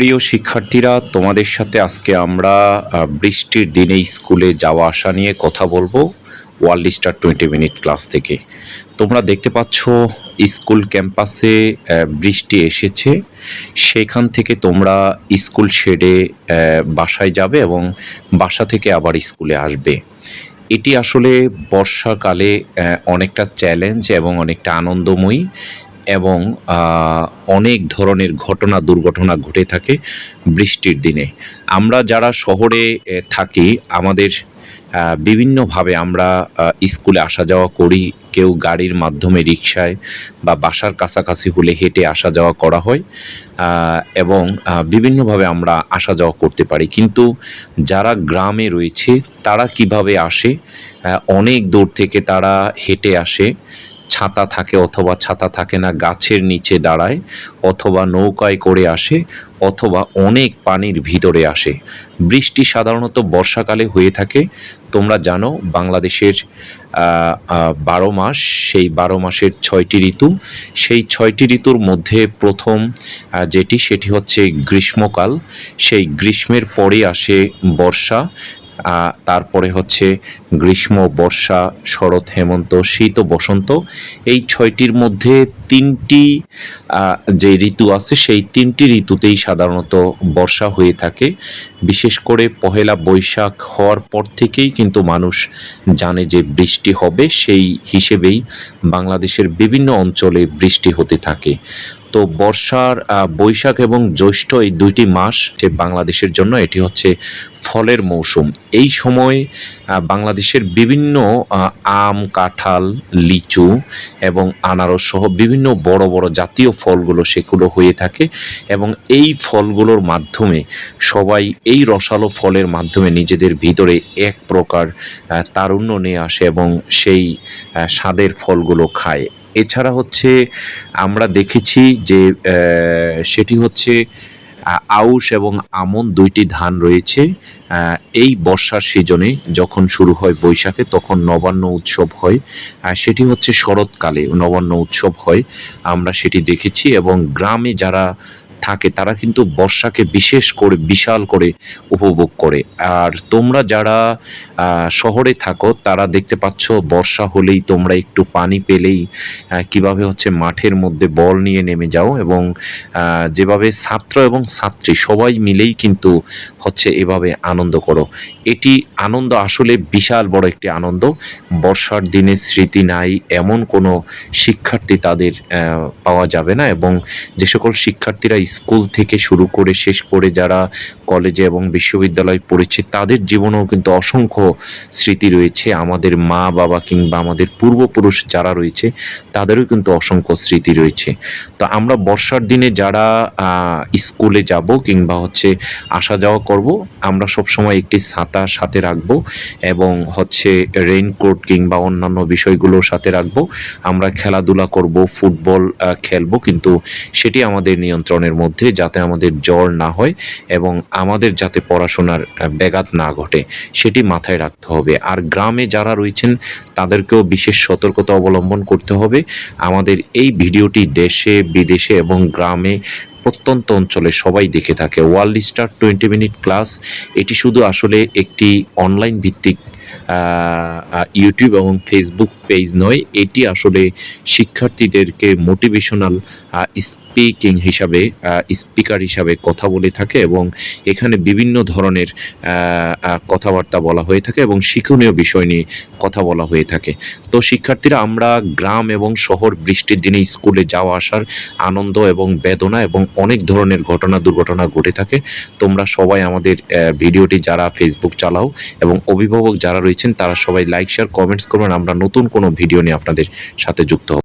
প্রিয় শিক্ষার্থীরা, তোমাদের সাথে আজকে আমরা বৃষ্টির দিনে স্কুলে যাওয়া আসা নিয়ে কথা বলবো ওয়ার্ল্ড স্টার 20 মিনিট ক্লাস থেকে। তোমরা দেখতে পাচ্ছ স্কুল ক্যাম্পাসে বৃষ্টি এসেছে। সেখান থেকে তোমরা স্কুল ছেড়ে বাসায় যাবে এবং বাসা থেকে আবার স্কুলে আসবে। এটি আসলে বর্ষাকালে অনেকটা চ্যালেঞ্জ এবং অনেকটা আনন্দময়ী এবং অনেক ধরনের দুর্ঘটনা ঘটে থাকে বৃষ্টির দিনে। আমরা যারা শহরে থাকি, আমাদের বিভিন্নভাবে আমরা স্কুলে আসা যাওয়া করি। কেউ গাড়ির মাধ্যমে, রিকশায়, বা বাসার কাছাকাছি হলে হেঁটে আসা যাওয়া করা হয় এবং বিভিন্নভাবে আমরা আসা যাওয়া করতে পারি। কিন্তু যারা গ্রামে রয়েছে তারা কিভাবে আসে? অনেক দূর থেকে তারা হেঁটে আসে। ছাতা থাকে অথবা ছাতা থাকে না, গাছের নিচে দাঁড়ায়, অথবা নৌকায় করে আসে, অথবা অনেক পানির ভিতরে আসে। বৃষ্টি সাধারণত বর্ষাকালে হয়ে থাকে। তোমরা জানো বাংলাদেশের 12 মাস, সেই 12 মাসের 6টি ঋতু। সেই 6টি ঋতুর মধ্যে প্রথম সেটি হচ্ছে গ্রীষ্মকাল। সেই গ্রীষ্মের পরে আসে বর্ষা, তারপরে হচ্ছে গ্রীষ্ম, বর্ষা, শরৎ, হেমন্ত, শীত ও বসন্ত। এই 6টির মধ্যে 3টি যে ঋতু আছে, সেই 3টি ঋতুতেই সাধারণত বর্ষা হয়ে থাকে। বিশেষ করে পহেলা বৈশাখ হওয়ার পর থেকেই কিন্তু মানুষ জানে যে বৃষ্টি হবে। সেই হিসেবেই বাংলাদেশের বিভিন্ন অঞ্চলে বৃষ্টি হতে থাকে। তো বর্ষার বৈশাখ এবং জ্যৈষ্ঠ, এই 2টি মাস যে বাংলাদেশের জন্য এটি হচ্ছে ফলের মৌসুম। এই সময় বাংলাদেশের বিভিন্ন আম, কাঁঠাল, লিচু এবং আনারস সহ বিভিন্ন বড় বড় জাতীয় ফলগুলো সেগুলো হয়ে থাকে এবং এই ফলগুলোর মাধ্যমে সবাই, এই রসালো ফলের মাধ্যমে নিজেদের ভিতরে এক প্রকার তারুণ্য নিয়ে আসে এবং সেই স্বাদের ফলগুলো খায়। এছাড়া হচ্ছে আমরা দেখেছি যে সেটি হচ্ছে আউশ এবং আমন, 2টি ধান রয়েছে। এই বর্ষার সিজনে যখন শুরু হয় বৈশাখে, তখন নবান্ন উৎসব হয়। সেটি হচ্ছে শরৎকালে নবান্ন উৎসব হয়, আমরা সেটি দেখেছি। এবং গ্রামে যারা থাকে তারা কিন্তু বর্ষাকে বিশেষ করে বিশাল করে উপভোগ করে। আর তোমরা যারা শহরে থাকো তারা দেখতে পাচ্ছ বর্ষা হলেই তোমরা একটু পানি পেলেই কিভাবে হচ্ছে মাঠের মধ্যে বল নিয়ে নেমে যাও এবং যেভাবে ছাত্র এবং ছাত্রী সবাই মিলেই কিন্তু হচ্ছে এভাবে আনন্দ করো। এটি আনন্দ আসলে বিশাল বড় একটি আনন্দ। বর্ষার দিনে স্মৃতি নাই এমন কোনো শিক্ষার্থী তাদের পাওয়া যাবে না। এবং যে সকল শিক্ষার্থীরা স্কুল থেকে শুরু করে শেষ করে যারা কলেজে এবং বিশ্ববিদ্যালয়ে পড়েছে, তাদের জীবনেও কিন্তু অসংখ্য স্মৃতি রয়েছে। আমাদের মা বাবা কিংবা আমাদের পূর্বপুরুষ যারা রয়েছে তাদেরও কিন্তু অসংখ্য স্মৃতি রয়েছে। তো আমরা বর্ষার দিনে যারা স্কুলে যাব কিংবা হচ্ছে আসা যাওয়া করব, আমরা সবসময় একটি ছাতা সাথে রাখবো এবং হচ্ছে রেইনকোট কিংবা অন্যান্য বিষয়গুলোর সাথে রাখবো। আমরা খেলাধুলা করব, ফুটবল খেলবো, কিন্তু সেটি আমাদের নিয়ন্ত্রণের মধ্যে, যাতে আমাদের জ্বর না হয় এবং আমাদের যাতে পড়াশোনার ব্যাঘাত না ঘটে, সেটি মাথায় রাখতে হবে। আর গ্রামে যারা রয়েছেন তাদেরকেও বিশেষ সতর্কতা অবলম্বন করতে হবে। আমাদের এই ভিডিওটি দেশে, বিদেশে এবং গ্রামে প্রত্যন্ত অঞ্চলে সবাই দেখে থাকে। ওয়ার্ল্ড স্টার 20 মিনিট ক্লাস এটি শুধু আসলে একটি অনলাইন ভিত্তিক ইউটিউব এবং ফেসবুক পেজ নয়, এটি আসলে শিক্ষার্থীদেরকে মোটিভেশনাল স্পিকার হিসাবে কথা বলে থাকে এবং এখানে বিভিন্ন ধরনের কথাবার্তা বলা হয়ে থাকে এবং শিক্ষণীয় বিষয় নিয়ে কথা বলা হয়ে থাকে। তো শিক্ষার্থীরা, আমরা গ্রাম এবং শহর, বৃষ্টির দিনে স্কুলে যাওয়া আসার আনন্দ এবং বেদনা এবং অনেক ধরনের দুর্ঘটনা ঘটে থাকে। তোমরা সবাই আমাদের ভিডিওটি, যারা ফেসবুক চালাও এবং অভিভাবক যারা রয়েছেন, তারা সবাই লাইক, শেয়ার, কমেন্টস করবেন। আমরা নতুন কোনো ভিডিও নিয়ে আপনাদের সাথে যুক্ত হব।